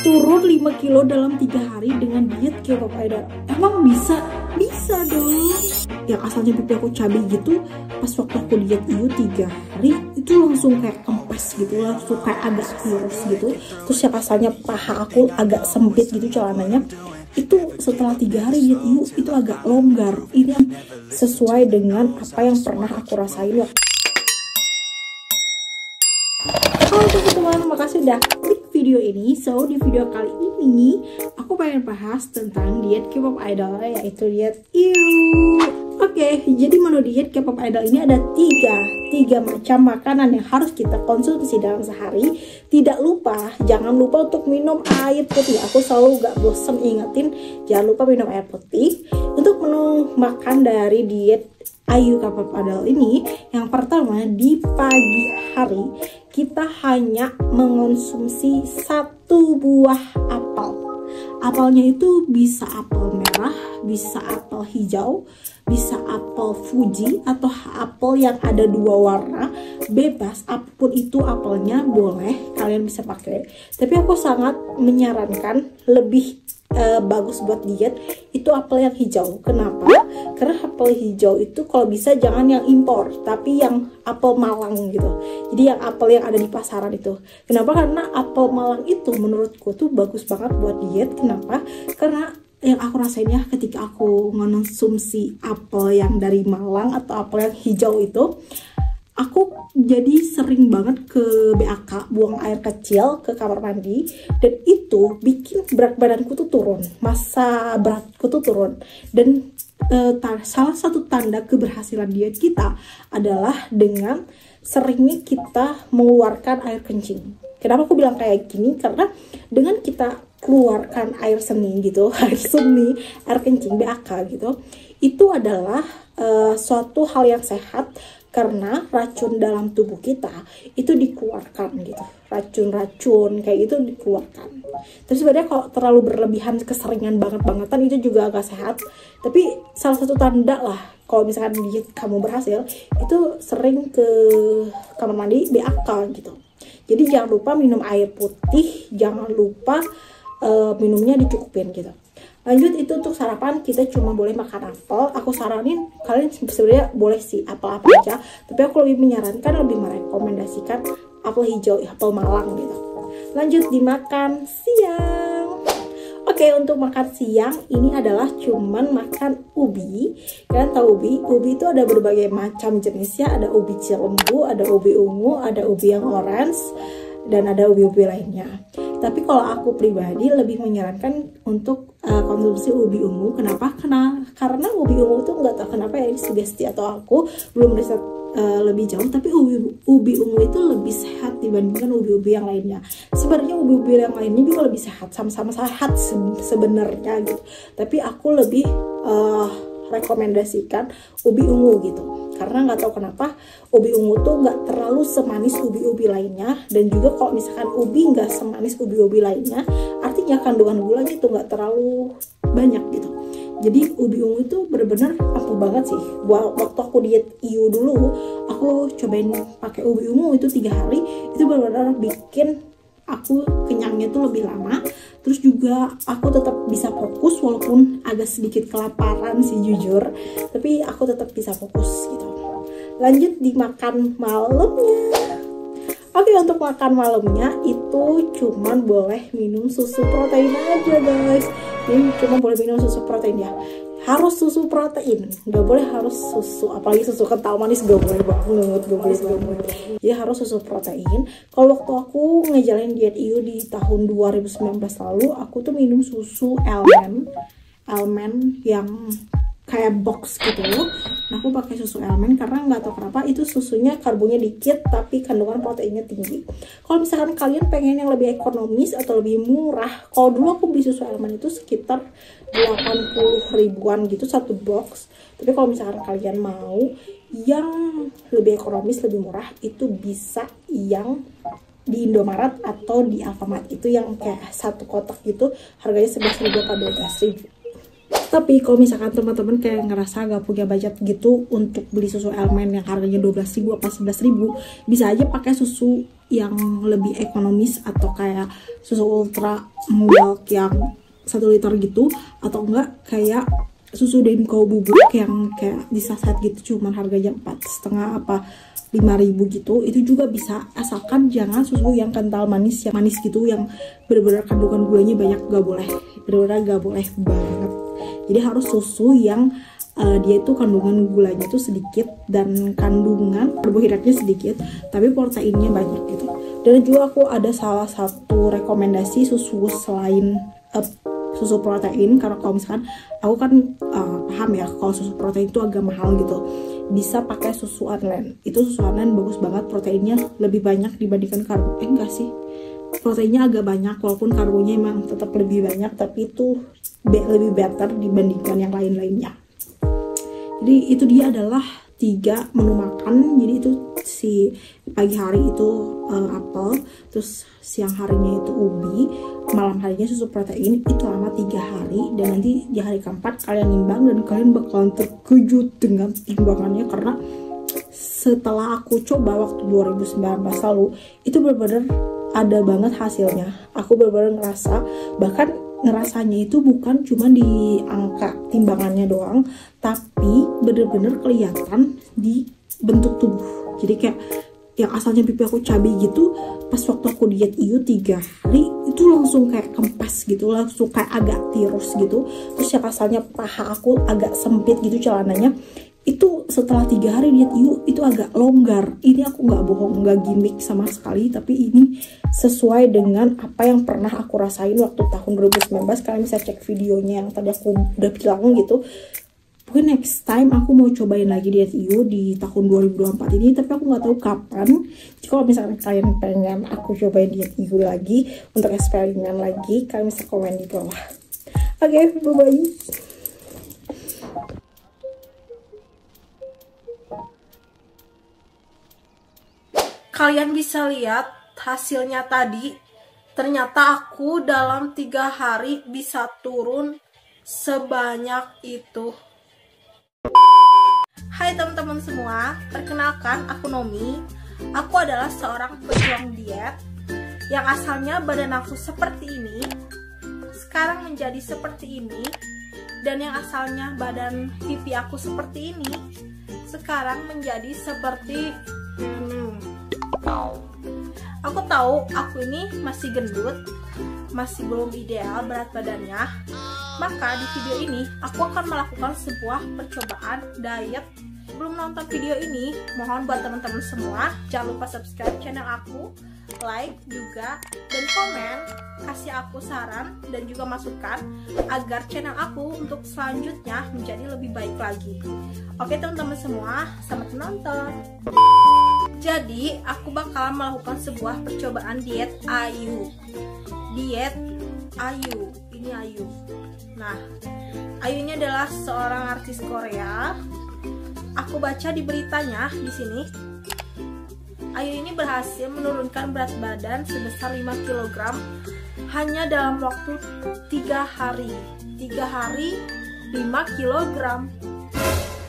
turun 5 kilo dalam 3 hari dengan diet K-pop idol. Emang bisa? Bisa dong. Yang asalnya pipi aku cabai gitu, pas waktu aku diet IU 3 hari itu langsung kayak kempes gitu, langsung kayak agak kurus gitu. Terus yang asalnya paha aku agak sempit gitu celananya, itu setelah 3 hari diet IU itu agak longgar. Ini sesuai dengan apa yang pernah aku rasain. Halo teman-teman, makasih udah klik video ini. So di video kali ini aku pengen bahas tentang diet K-pop idol, yaitu diet IU. Oke, jadi menu diet K-pop idol ini ada tiga macam makanan yang harus kita konsumsi dalam sehari. Tidak lupa, jangan lupa untuk minum air putih. Aku selalu gak bosan ingetin, jangan lupa minum air putih. Untuk menu makan dari diet IU K-pop idol ini, yang pertama di pagi hari kita hanya mengonsumsi 1 buah apel. Apelnya itu bisa apel merah, bisa apel hijau, bisa apel Fuji, atau apel yang ada 2 warna. Bebas, apapun itu apelnya boleh, kalian bisa pakai. Tapi aku sangat menyarankan lebih bagus buat diet itu apel yang hijau. Kenapa? Karena apel hijau itu kalau bisa jangan yang impor, tapi yang apel Malang gitu. Jadi yang apel yang ada di pasaran itu. Kenapa? Karena apel Malang itu menurutku tuh bagus banget buat diet. Kenapa? Karena yang aku rasainnya ketika aku mengonsumsi apel yang dari Malang atau apel yang hijau itu, aku jadi sering banget ke BAK, buang air kecil ke kamar mandi, dan itu bikin berat badanku tuh turun, massa beratku tuh turun. Dan salah satu tanda keberhasilan diet kita adalah dengan seringnya kita mengeluarkan air kencing. Kenapa aku bilang kayak gini? Karena dengan kita keluarkan air seni gitu, air kencing, BAK gitu, itu adalah suatu hal yang sehat. Karena racun dalam tubuh kita itu dikeluarkan gitu, racun-racun kayak gitu dikeluarkan. Terus sebenarnya kalau terlalu berlebihan, keseringan banget-bangetan itu juga agak sehat. Tapi salah satu tanda lah kalau misalkan diet kamu berhasil, itu sering ke kamar mandi BAK gitu. Jadi jangan lupa minum air putih, jangan lupa minumnya dicukupin gitu. Lanjut, itu untuk sarapan kita cuma boleh makan apel. Aku saranin kalian sebenarnya boleh sih apel-apel aja, tapi aku lebih menyarankan, lebih merekomendasikan apel hijau, apel Malang gitu. Lanjut dimakan siang. Oke, untuk makan siang ini adalah cuman makan ubi. Kalian tahu ubi itu ada berbagai macam jenisnya. Ada ubi cilembu, ada ubi ungu, ada ubi yang orange, dan ada ubi-ubi lainnya. Tapi kalau aku pribadi lebih menyarankan untuk konsumsi ubi ungu. Kenapa? Karena ubi ungu itu nggak tahu kenapa ya, ini sugesti atau aku belum riset lebih jauh, tapi ubi ungu itu lebih sehat dibandingkan ubi-ubi yang lainnya. Sebenarnya ubi-ubi yang lainnya juga lebih sehat, sama-sama sehat sebenarnya gitu. Tapi aku lebih rekomendasikan ubi ungu gitu. Karena nggak tahu kenapa ubi ungu tuh nggak terlalu semanis ubi-ubi lainnya. Dan juga kalau misalkan ubi nggak semanis ubi-ubi lainnya, artinya kandungan gulanya itu nggak terlalu banyak gitu. Jadi ubi ungu itu bener-bener ampuh banget sih. Waktu aku diet IU dulu, aku cobain pakai ubi ungu itu 3 hari, itu bener-bener bikin aku kenyangnya tuh lebih lama. Terus juga aku tetap bisa fokus walaupun agak sedikit kelaparan sih jujur, tapi aku tetap bisa fokus gitu. Lanjut dimakan malamnya. Oke, untuk makan malamnya itu cuman boleh minum susu protein aja guys. Jadi cuma boleh minum susu protein ya. Harus susu protein, nggak boleh harus susu, apalagi susu kental manis gak boleh banget, gak boleh. Jadi harus susu protein. Kalau waktu aku ngejalanin diet IU di tahun 2019 lalu, aku tuh minum susu Elmen yang kayak box gitu. Nah, aku pakai susu Elmen karena nggak tahu kenapa itu susunya karbonya dikit tapi kandungan proteinnya tinggi. Kalau misalkan kalian pengen yang lebih ekonomis atau lebih murah, kalau dulu aku beli susu Elmen itu sekitar 80 ribuan gitu satu box. Tapi kalau misalkan kalian mau yang lebih ekonomis, lebih murah, itu bisa yang di Indomaret atau di Alfamart, itu yang kayak satu kotak gitu, harganya 11.000 atau 12.000. Tapi kalau misalkan teman-teman kayak ngerasa gak punya budget gitu untuk beli susu Elmen yang harganya 12.000 atau 11.000, bisa aja pakai susu yang lebih ekonomis, atau kayak susu ultra milk yang 1 liter gitu, atau enggak kayak susu Denko bubuk yang kayak di saset gitu, cuman harganya 4,5 apa 5.000 gitu, itu juga bisa, asalkan jangan susu yang kental manis, yang manis gitu, yang bener-bener kandungan gulanya banyak. Gak boleh, bener-bener gak boleh banget. Jadi harus susu yang dia itu kandungan gulanya tuh sedikit dan kandungan karbohidratnya sedikit tapi proteinnya banyak gitu. Dan juga aku ada salah satu rekomendasi susu selain susu protein, karena kalau misalkan aku kan paham ya kalau susu protein itu agak mahal gitu, bisa pakai susu online. Itu susu online bagus banget, proteinnya lebih banyak dibandingkan karbo. Enggak sih, proteinnya agak banyak walaupun karbonya emang tetap lebih banyak, tapi itu lebih better dibandingkan yang lain-lainnya. Jadi itu dia adalah 3 menu makan. Jadi itu si pagi hari itu apel, terus siang harinya itu ubi, malam harinya susu protein. Itu lama 3 hari, dan nanti di hari keempat kalian nimbang dan kalian bakalan terkejut dengan timbangannya, karena setelah aku coba waktu 2019 lalu itu benar-benar ada banget hasilnya. Aku benar-benar ngerasa, bahkan ngerasanya itu bukan cuma di angka timbangannya doang, tapi bener-bener kelihatan di bentuk tubuh. Jadi kayak yang asalnya pipi aku cabai gitu, pas waktu aku diet IU 3 hari itu langsung kayak kempes gitu, langsung kayak agak tirus gitu. Terus yang asalnya paha aku agak sempit gitu celananya, itu setelah 3 hari diet IU itu agak longgar. Ini aku nggak bohong, nggak gimmick sama sekali, tapi ini sesuai dengan apa yang pernah aku rasain waktu tahun 2019. Kalian bisa cek videonya yang tadi aku udah bilang gitu. Pokoknya next time aku mau cobain lagi diet IU di tahun 2024 ini, tapi aku nggak tahu kapan. Jadi kalau misalnya kalian pengen aku cobain diet IU lagi untuk eksperimen lagi, kalian bisa komen di bawah. Oke, bye-bye. Kalian bisa lihat hasilnya tadi. Ternyata aku dalam 3 hari bisa turun sebanyak itu. Hai teman-teman semua, perkenalkan aku Nomi. Aku adalah seorang pejuang diet yang asalnya badan aku seperti ini, sekarang menjadi seperti ini. Dan yang asalnya badan pipi aku seperti ini, sekarang menjadi seperti ini. Aku tahu aku ini masih gendut, masih belum ideal berat badannya. Maka di video ini aku akan melakukan sebuah percobaan diet. Belum nonton video ini, mohon buat teman-teman semua jangan lupa subscribe channel aku, like juga, dan komen, kasih aku saran dan juga masukan agar channel aku untuk selanjutnya menjadi lebih baik lagi. Oke teman-teman semua, selamat menonton. Jadi aku bakalan melakukan sebuah percobaan diet IU. Diet IU, ini IU. Nah, IU ini adalah seorang artis Korea. Aku baca di beritanya di sini. IU ini berhasil menurunkan berat badan sebesar 5 kg hanya dalam waktu 3 hari. 3 hari 5 kg.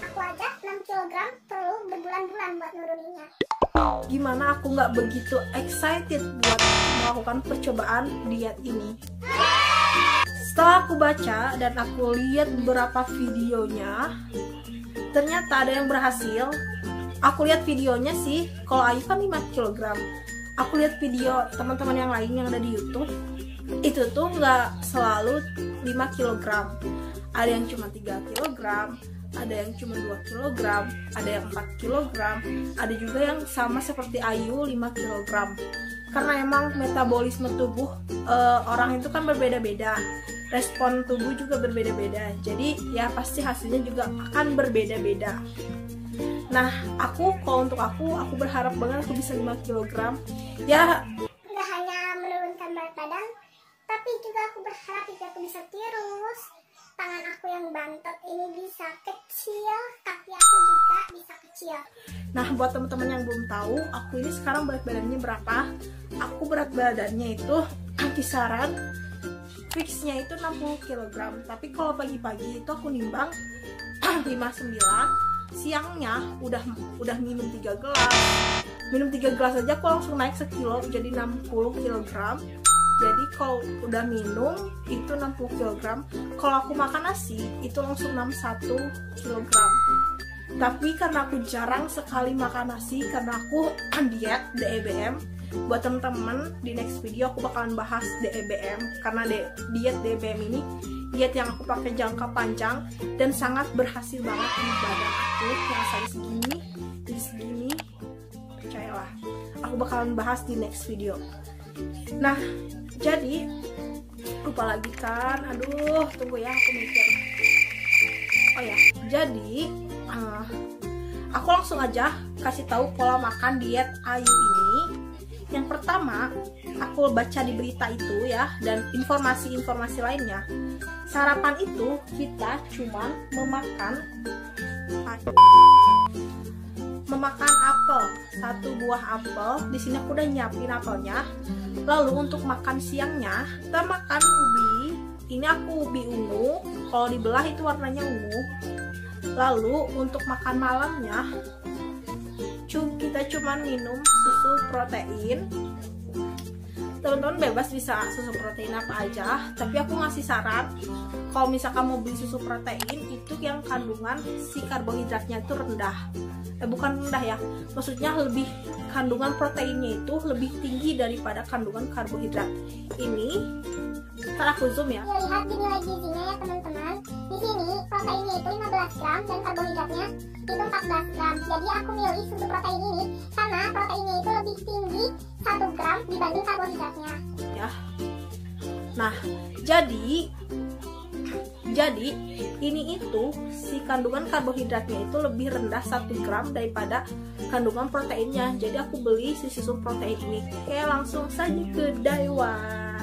Aku aja 6 kg perlu berbulan-bulan buat nuruninnya. Gimana aku nggak begitu excited buat melakukan percobaan diet ini. Setelah aku baca dan aku lihat beberapa videonya, ternyata ada yang berhasil. Aku lihat videonya sih, kalau Ayu kan 5 kg. Aku lihat video teman-teman yang lain yang ada di YouTube, itu tuh nggak selalu 5 kg. Ada yang cuma 3 kg, ada yang cuma 2 kg, ada yang 4 kg, ada juga yang sama seperti Ayu 5 kg. Karena emang metabolisme tubuh orang itu kan berbeda-beda, respon tubuh juga berbeda-beda, jadi ya pasti hasilnya juga akan berbeda-beda. Nah, kalau untuk aku berharap banget aku bisa 5 kg. Ya, nggak hanya menurunkan berat badan, tapi juga aku berharap juga aku bisa tirus. Tangan aku yang bantet ini bisa kecil, kaki aku juga bisa kecil. nah buat teman-teman yang belum tahu, aku ini sekarang berat badannya berapa? Aku berat badannya itu kisaran fixnya itu 60 kg. Tapi kalau pagi-pagi itu aku nimbang 59, siangnya udah minum 3 gelas, minum 3 gelas aja aku langsung naik sekilo jadi 60 kg. Jadi kalau udah minum itu 60 kg. Kalau aku makan nasi itu langsung 61 kg. Tapi karena aku jarang sekali makan nasi karena aku diet DEBM. Buat temen-temen di next video aku bakalan bahas DEBM karena diet DEBM ini diet yang aku pakai jangka panjang dan sangat berhasil banget di badan aku yang saya segini jadi segini. Percayalah, aku bakalan bahas di next video. Nah, jadi lupa lagi kan, aduh tunggu ya aku mikir. Oh ya, jadi aku langsung aja kasih tahu pola makan diet Ayu ini. Yang pertama, aku baca di berita itu ya, dan informasi-informasi lainnya. Sarapan itu kita cuman memakan apel, 1 buah apel. Di sini aku udah nyiapin apelnya. Lalu untuk makan siangnya kita makan ubi. Ini aku ubi ungu. Kalau dibelah itu warnanya ungu. Lalu untuk makan malamnya kita cuma minum susu protein. Teman-teman bebas bisa susu protein apa aja, tapi aku ngasih saran kalau misalkan mau beli susu protein itu yang kandungan si karbohidratnya itu rendah. Bukan rendah ya, maksudnya lebih kandungan proteinnya itu lebih tinggi daripada kandungan karbohidrat. Ini ntar aku zoom ya. Lihat di nilai gizinya ya teman-teman. Di sini proteinnya itu 15 gram dan karbohidratnya itu 14 gram. Jadi aku milih susu protein ini karena proteinnya itu lebih tinggi 1 gram dibanding karbohidratnya. Ya. Nah, jadi ini itu si kandungan karbohidratnya itu lebih rendah 1 gram daripada kandungan proteinnya. Jadi aku beli si susu protein ini. Oke, langsung saja ke Daiwan.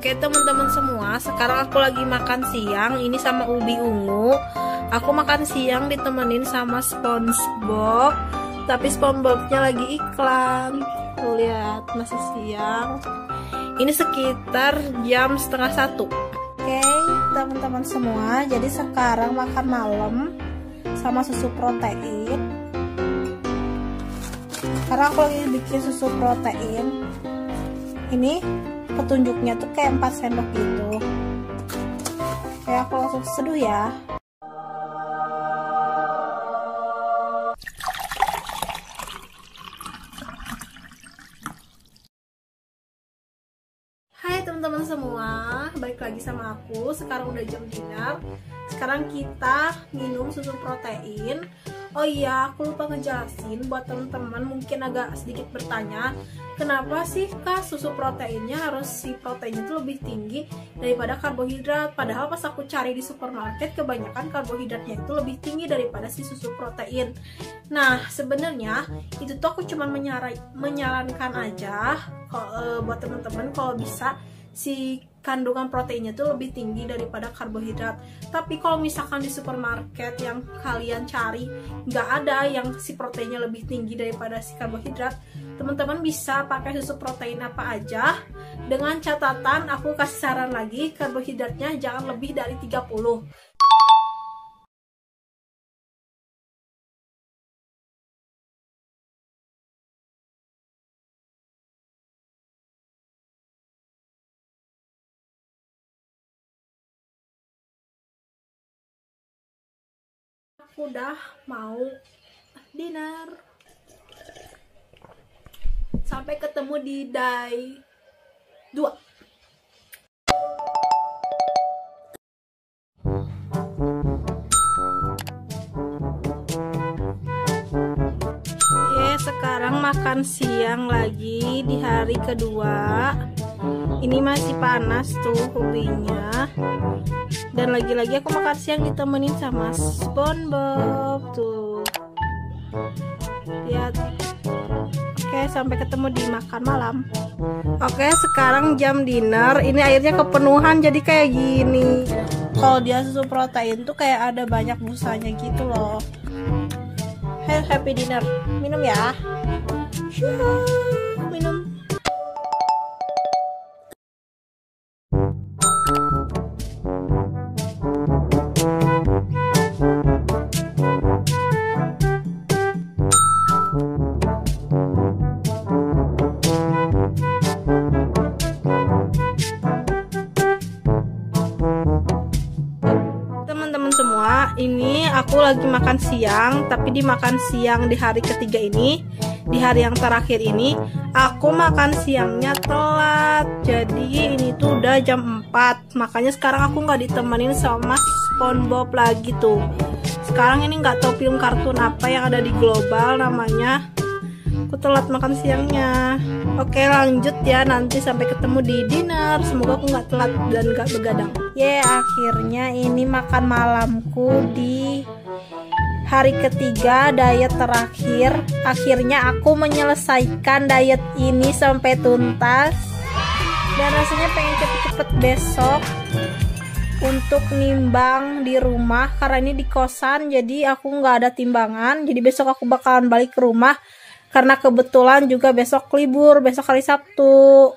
Oke teman-teman semua, sekarang aku lagi makan siang ini sama ubi ungu. Aku makan siang ditemenin sama SpongeBob, tapi SpongeBobnya lagi iklan. Tuh lihat, masih siang. Ini sekitar jam 12:30. Oke teman-teman semua, jadi sekarang makan malam sama susu protein. Karena aku lagi bikin susu protein. Ini petunjuknya tuh kayak 4 sendok gitu. Kayak aku langsung seduh ya. Hai teman-teman semua, balik lagi sama aku. Sekarang udah jam dinner. Sekarang kita minum susu protein. Oh iya, aku lupa ngejelasin buat teman-teman mungkin agak sedikit bertanya, kenapa sih Kak susu proteinnya harus si proteinnya itu lebih tinggi daripada karbohidrat? Padahal pas aku cari di supermarket kebanyakan karbohidratnya itu lebih tinggi daripada si susu protein. Nah, sebenarnya itu tuh aku cuma menyarankan aja buat teman-teman kalau bisa si kandungan proteinnya itu lebih tinggi daripada karbohidrat. Tapi kalau misalkan di supermarket yang kalian cari nggak ada yang si proteinnya lebih tinggi daripada si karbohidrat, teman-teman bisa pakai susu protein apa aja. Dengan catatan aku kasih saran lagi, karbohidratnya jangan lebih dari 30. Aku udah mau dinner. Sampai ketemu di day 2. Sekarang makan siang lagi di hari kedua. Ini masih panas tuh ubinya. Dan lagi-lagi aku makan siang ditemenin sama SpongeBob tuh. Lihat. Oke, sampai ketemu di makan malam. Oke, sekarang jam dinner. Ini airnya kepenuhan jadi kayak gini. Kalau dia susu protein tuh kayak ada banyak busanya gitu loh. Ayo happy dinner. Minum ya. Minum. Ini aku lagi makan siang, tapi di makan siang di hari ketiga ini, di hari yang terakhir ini, aku makan siangnya telat. Jadi ini tuh udah jam 4, makanya sekarang aku nggak ditemenin sama SpongeBob lagi tuh. Sekarang ini nggak tahu film kartun apa yang ada di Global namanya. Aku telat makan siangnya. Oke, lanjut ya, nanti sampai ketemu di dinner. Semoga aku nggak telat dan nggak begadang. Akhirnya ini makan malamku di hari ketiga diet terakhir. Akhirnya aku menyelesaikan diet ini sampai tuntas. Dan rasanya pengen cepet-cepet besok untuk nimbang di rumah, karena ini di kosan jadi aku nggak ada timbangan. Jadi besok aku bakalan balik ke rumah karena kebetulan juga besok libur, besok hari Sabtu.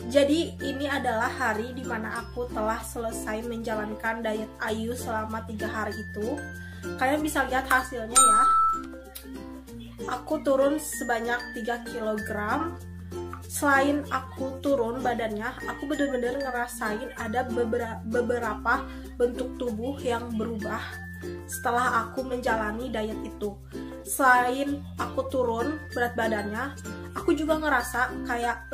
Jadi ini adalah hari dimana aku telah selesai menjalankan diet Ayu selama 3 hari itu. Kalian bisa lihat hasilnya ya. Aku turun sebanyak 3 kg. Selain aku turun badannya, aku bener-bener ngerasain ada beberapa bentuk tubuh yang berubah setelah aku menjalani diet itu. Selain aku turun berat badannya, aku juga ngerasa kayak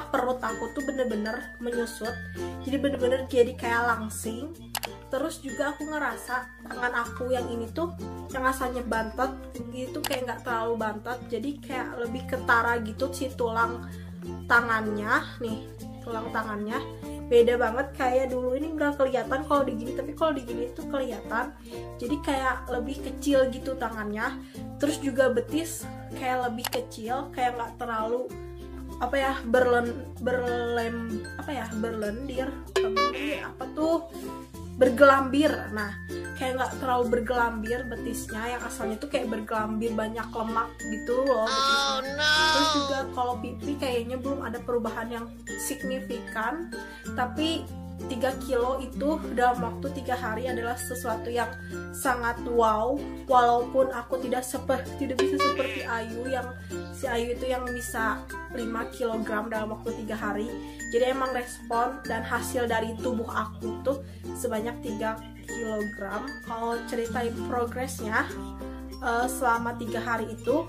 perut aku tuh bener-bener menyusut, jadi bener-bener jadi kayak langsing. Terus juga aku ngerasa tangan aku yang ini tuh yang asalnya bantet gitu kayak nggak terlalu bantet, jadi kayak lebih ketara gitu si tulang tangannya nih, tulang tangannya beda banget. Kayak dulu ini nggak kelihatan kalau digini, tapi kalau digini tuh kelihatan, jadi kayak lebih kecil gitu tangannya. Terus juga betis kayak lebih kecil, kayak nggak terlalu bergelambir. Nah, kayak nggak terlalu bergelambir betisnya, yang asalnya tuh kayak bergelambir banyak lemak gitu loh betisnya. Terus juga kalau pipi kayaknya belum ada perubahan yang signifikan, tapi 3 kilo itu dalam waktu 3 hari adalah sesuatu yang sangat wow. Walaupun aku tidak bisa seperti Ayu, yang si Ayu itu yang bisa 5 kg dalam waktu 3 hari. Jadi emang respon dan hasil dari tubuh aku tuh sebanyak 3 kg. Kalau ceritain progresnya selama 3 hari itu,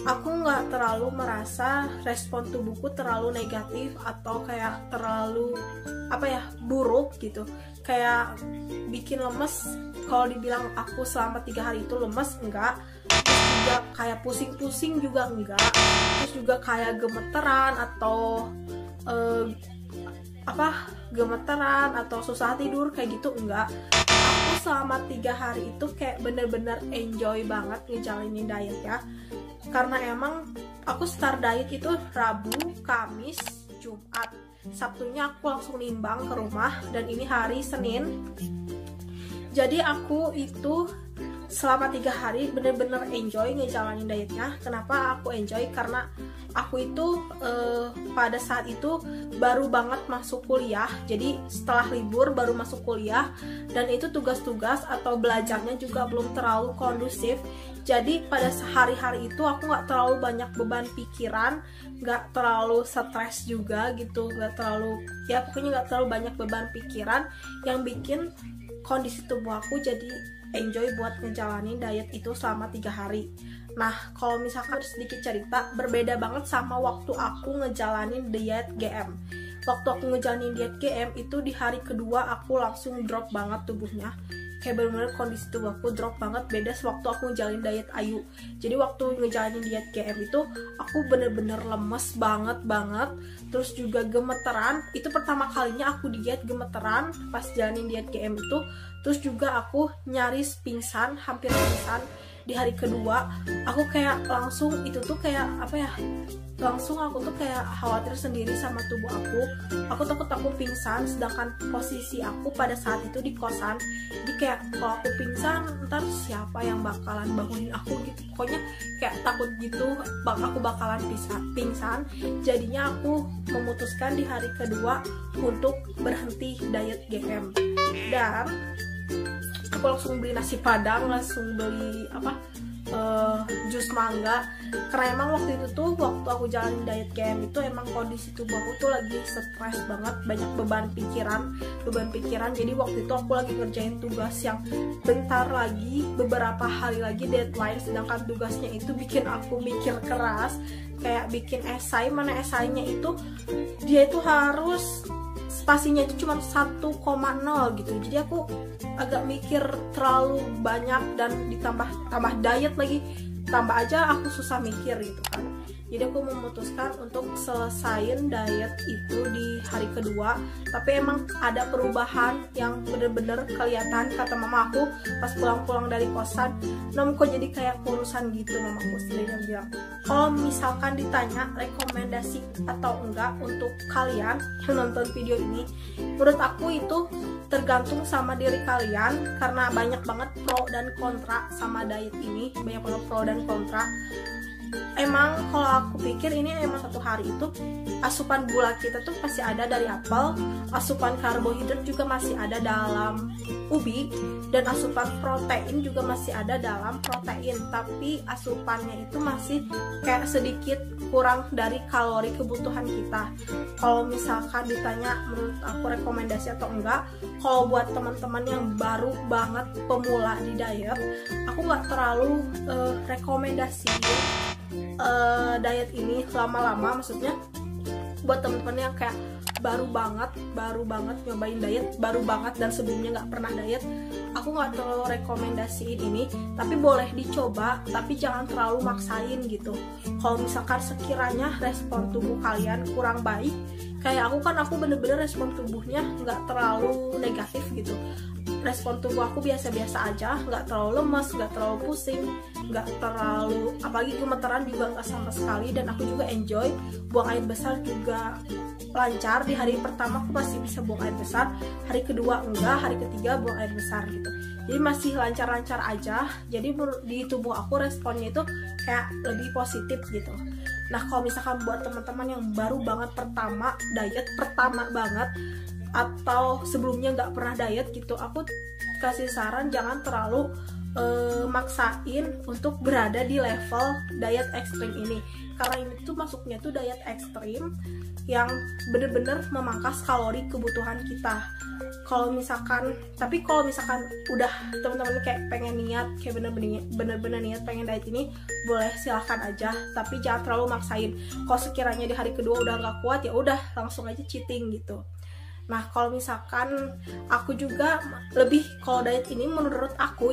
aku nggak terlalu merasa respon tubuhku terlalu negatif atau kayak terlalu buruk gitu, kayak bikin lemes. Kalau dibilang aku selama 3 hari itu lemes, enggak. Terus juga kayak pusing-pusing juga enggak. Terus juga kayak gemeteran atau gemeteran atau susah tidur kayak gitu enggak. Aku selama 3 hari itu kayak bener-bener enjoy banget ngejalanin diet ya. Karena emang aku start diet itu Rabu, Kamis, Jumat. Sabtunya aku langsung nimbang ke rumah, dan ini hari Senin. Jadi aku itu selama 3 hari bener-bener enjoy ngejalanin dietnya. Kenapa aku enjoy? Karena aku itu pada saat itu baru banget masuk kuliah. Jadi setelah libur baru masuk kuliah, dan itu tugas-tugas atau belajarnya juga belum terlalu kondusif. Jadi pada hari-hari itu aku nggak terlalu banyak beban pikiran, nggak terlalu stres juga gitu, pokoknya nggak terlalu banyak beban pikiran yang bikin kondisi tubuh aku jadi enjoy buat ngejalanin diet itu selama 3 hari. Nah, kalau misalkan sedikit cerita, berbeda banget sama waktu aku ngejalanin diet GM. Waktu aku ngejalanin diet GM itu di hari kedua aku langsung drop banget tubuhnya. kayak bener-bener kondisi tubuh aku drop banget, beda sewaktu aku ngejalanin diet Ayu. Jadi waktu ngejalanin diet GM itu aku bener-bener lemes banget, terus juga gemeteran. Itu pertama kalinya aku diet gemeteran pas jalanin diet GM itu. Terus juga aku nyaris pingsan, hampir pingsan di hari kedua. Aku kayak langsung itu tuh kayak apa ya, langsung aku tuh kayak khawatir sendiri sama tubuh aku takut aku pingsan, sedangkan posisi aku pada saat itu di kosan. Jadi kayak kalau aku pingsan ntar siapa yang bakalan bangunin aku gitu, pokoknya kayak takut gitu aku bakalan pingsan. Jadinya aku memutuskan di hari kedua untuk berhenti diet GM, dan aku langsung beli nasi padang, langsung beli jus mangga, karena emang waktu itu tuh waktu aku jalanin diet GM itu emang kondisi tubuh aku tuh lagi stres banget, banyak beban pikiran. Jadi waktu itu aku lagi ngerjain tugas yang bentar lagi, beberapa hari lagi deadline, sedangkan tugasnya itu bikin aku mikir keras, kayak bikin esai, mana esainya itu dia itu harus spasinya itu cuma 1,0 gitu. Jadi aku agak mikir terlalu banyak, dan tambah diet lagi, tambah aja aku susah mikir gitu kan. Jadi aku memutuskan untuk selesain diet itu di hari kedua. Tapi emang ada perubahan yang bener-bener kelihatan, kata mama aku pas pulang dari kosan. Nom kok jadi kayak kurusan gitu, mamaku sendiri yang bilang. Kalau misalkan ditanya rekomendasi atau enggak untuk kalian yang nonton video ini, menurut aku itu tergantung sama diri kalian, karena banyak banget pro dan kontra sama diet ini, banyak banget pro dan kontra. Emang kalau aku pikir ini emang satu hari itu asupan gula kita tuh masih ada dari apel, asupan karbohidrat juga masih ada dalam ubi, dan asupan protein juga masih ada dalam protein, tapi asupannya itu masih kayak sedikit kurang dari kalori kebutuhan kita. Kalau misalkan ditanya menurut aku rekomendasi atau enggak, kalau buat teman-teman yang baru banget pemula di diet, aku nggak terlalu rekomendasiin diet ini lama-lama. Maksudnya buat teman-teman yang kayak baru banget nyobain diet, baru banget dan sebelumnya nggak pernah diet, aku nggak terlalu rekomendasiin ini. Tapi boleh dicoba, tapi jangan terlalu maksain gitu. Kalau misalkan sekiranya respon tubuh kalian kurang baik, kayak aku bener-bener respon tubuhnya nggak terlalu negatif gitu. Respon tubuh aku biasa-biasa aja, nggak terlalu lemas, nggak terlalu pusing, nggak terlalu, apalagi gemeteran juga nggak sama sekali. Dan aku juga enjoy, buang air besar juga lancar. Di hari pertama aku masih bisa buang air besar, hari kedua enggak, hari ketiga buang air besar gitu. Jadi masih lancar-lancar aja. Jadi di tubuh aku responnya itu kayak lebih positif gitu. Nah kalau misalkan buat teman-teman yang baru banget diet pertama banget, atau sebelumnya nggak pernah diet gitu, aku kasih saran jangan terlalu maksain untuk berada di level diet ekstrim ini, karena ini tuh masuknya tuh diet ekstrim yang bener-bener memangkas kalori kebutuhan kita. Kalau misalkan udah teman-teman kayak pengen niat, kayak bener-bener niat pengen diet ini, boleh silahkan aja, tapi jangan terlalu maksain. Kalau sekiranya di hari kedua udah nggak kuat, ya udah langsung aja cheating gitu. Nah kalau misalkan aku juga lebih, kalau diet ini menurut aku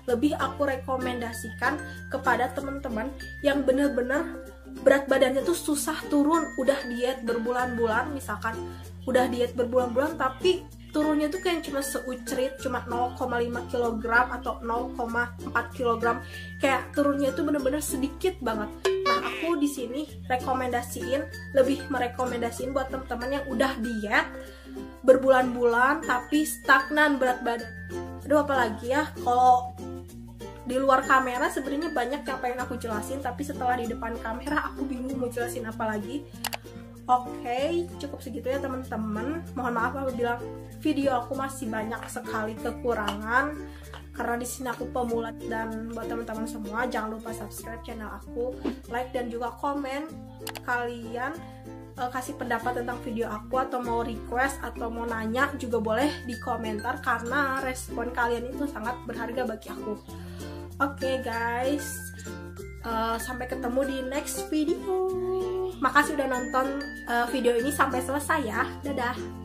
lebih aku rekomendasikan kepada teman-teman yang bener-bener berat badannya tuh susah turun, udah diet berbulan-bulan, misalkan udah diet berbulan-bulan tapi turunnya tuh kayak cuma seucrit, cuma 0,5 kg atau 0,4 kg, kayak turunnya tuh bener-bener sedikit banget. Nah aku di sini lebih merekomendasiin buat teman-teman yang udah diet berbulan-bulan tapi stagnan berat badan. Aduh apalagi ya, kalau di luar kamera sebenarnya banyak yang pengen aku jelasin, tapi setelah di depan kamera aku bingung mau jelasin apa lagi. Oke, cukup segitu ya teman-teman. Mohon maaf apabila video aku masih banyak sekali kekurangan, karena di sini aku pemula. Dan buat teman-teman semua, jangan lupa subscribe channel aku, like dan juga komen kalian kasih pendapat tentang video aku, atau mau request atau mau nanya juga boleh di komentar, karena respon kalian itu sangat berharga bagi aku. Oke guys, sampai ketemu di next video. Makasih udah nonton video ini sampai selesai ya. Dadah.